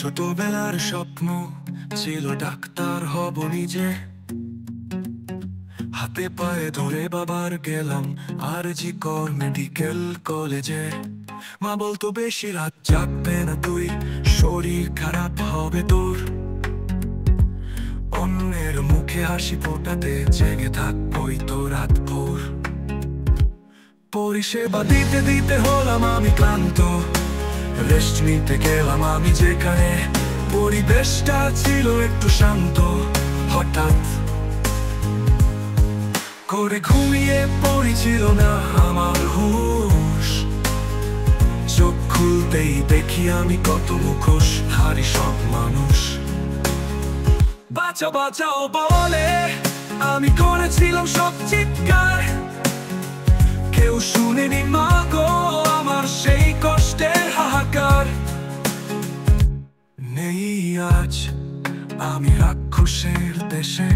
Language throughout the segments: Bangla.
ছোটবেলার স্বপ্ন ছিল ডাক্তার হব নিজে, হাতে পায়ে ধরে বাবার গেলাম আরজি কর মেডিকেল কলেজে। মা বলতো বেশি রাত জাগবে না তুই, শরীর খারাপ হবে তোর। অন্যের মুখে হাসি ফোটাতে জেগে থাকবই তো রাত ভোর। পরিষেবা দিতে দিতে হলাম আমি ক্লান্ত, রেস্ট নিতে গেলাম আমি যেখানে পরিবেশটা ছিল একটু শান্ত। হঠাৎ করে ঘুমিয়ে পড়েছিল না আমার হুঁশ, চোখ খুলতেই দেখি আমি কত মুখোশ হারি সব মানুষ। বাঁচাও বাঁচাও বলে আমি করেছিলাম সব চিৎকার, কেউ শুনেনি মা গো আমার সেই কষ্টের হাহাকার। নেই আজ আমি রাক্ষসের দেশে,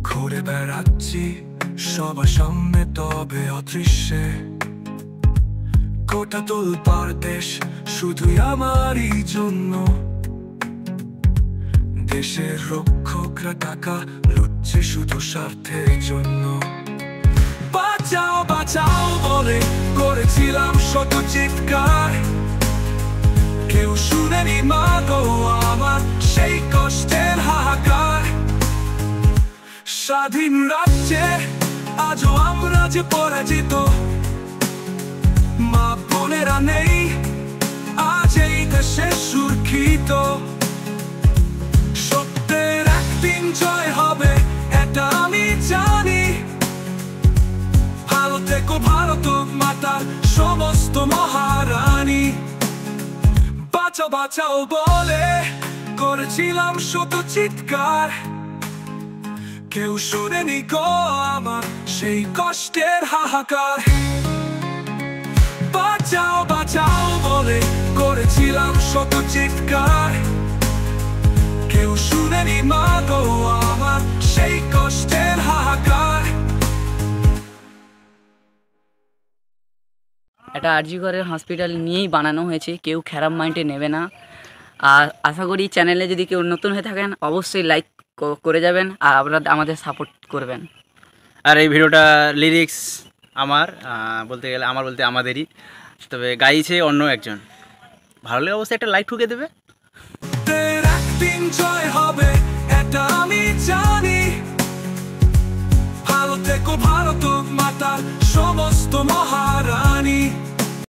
ঘুরে বেড়াচ্ছি সবার সামনে তবে অদৃশ্যে। গোটা তোলপাড় দেশ শুধুই আমারই জন্য, দেশের রক্ষকরা টাকা লুটছে শুধু স্বার্থের জন্য। বাঁচাও বাঁচাও বলে করেছিলাম শত চিৎকার, কেউ শুনেনি মা গো আমার সেই কষ্টের হাহাকার। স্বাধীন রাজ্যে আজও আমরা যে পরাজিত, মা বোনেরা নেই আজ এই দেশে সুরক্ষিত। সত্যের একদিন জয় হবে এটা আমি জানি, ভালো থেকো ভারত মাতার সমস্ত মহারানী। বাঁচাও বাঁচাও বলে করেছিলাম শত চিৎকার, কেউ শুনেনি গো আমার সেই কষ্টের হাহাকার। বাঁচাও বাঁচাও বলে করেছিলাম শত চিৎকার, কেউ শুনেনি মা গো আমার সেই কষ্টের হাহাকার। এটা আরজি করের হসপিটাল নিয়েই বানানো হয়েছে, কেউ খারাপ মাইন্ডে নেবে না। আর আশা করি চ্যানেলে যদি কেউ নতুন হয়ে থাকেন অবশ্যই লাইক করে যাবেন আর আপনারা আমাদের সাপোর্ট করবেন। আর এই ভিডিওটা লিরিক্স আমার বলতে গেলে আমাদেরই, তবে গাইছে অন্য একজন। ভালো লাগে অবশ্যই একটা লাইক ঠুকে দেবে। একদিন জয় হবে এটা আমি জানি, ভালো থেকো ভারত মাতার সমস্ত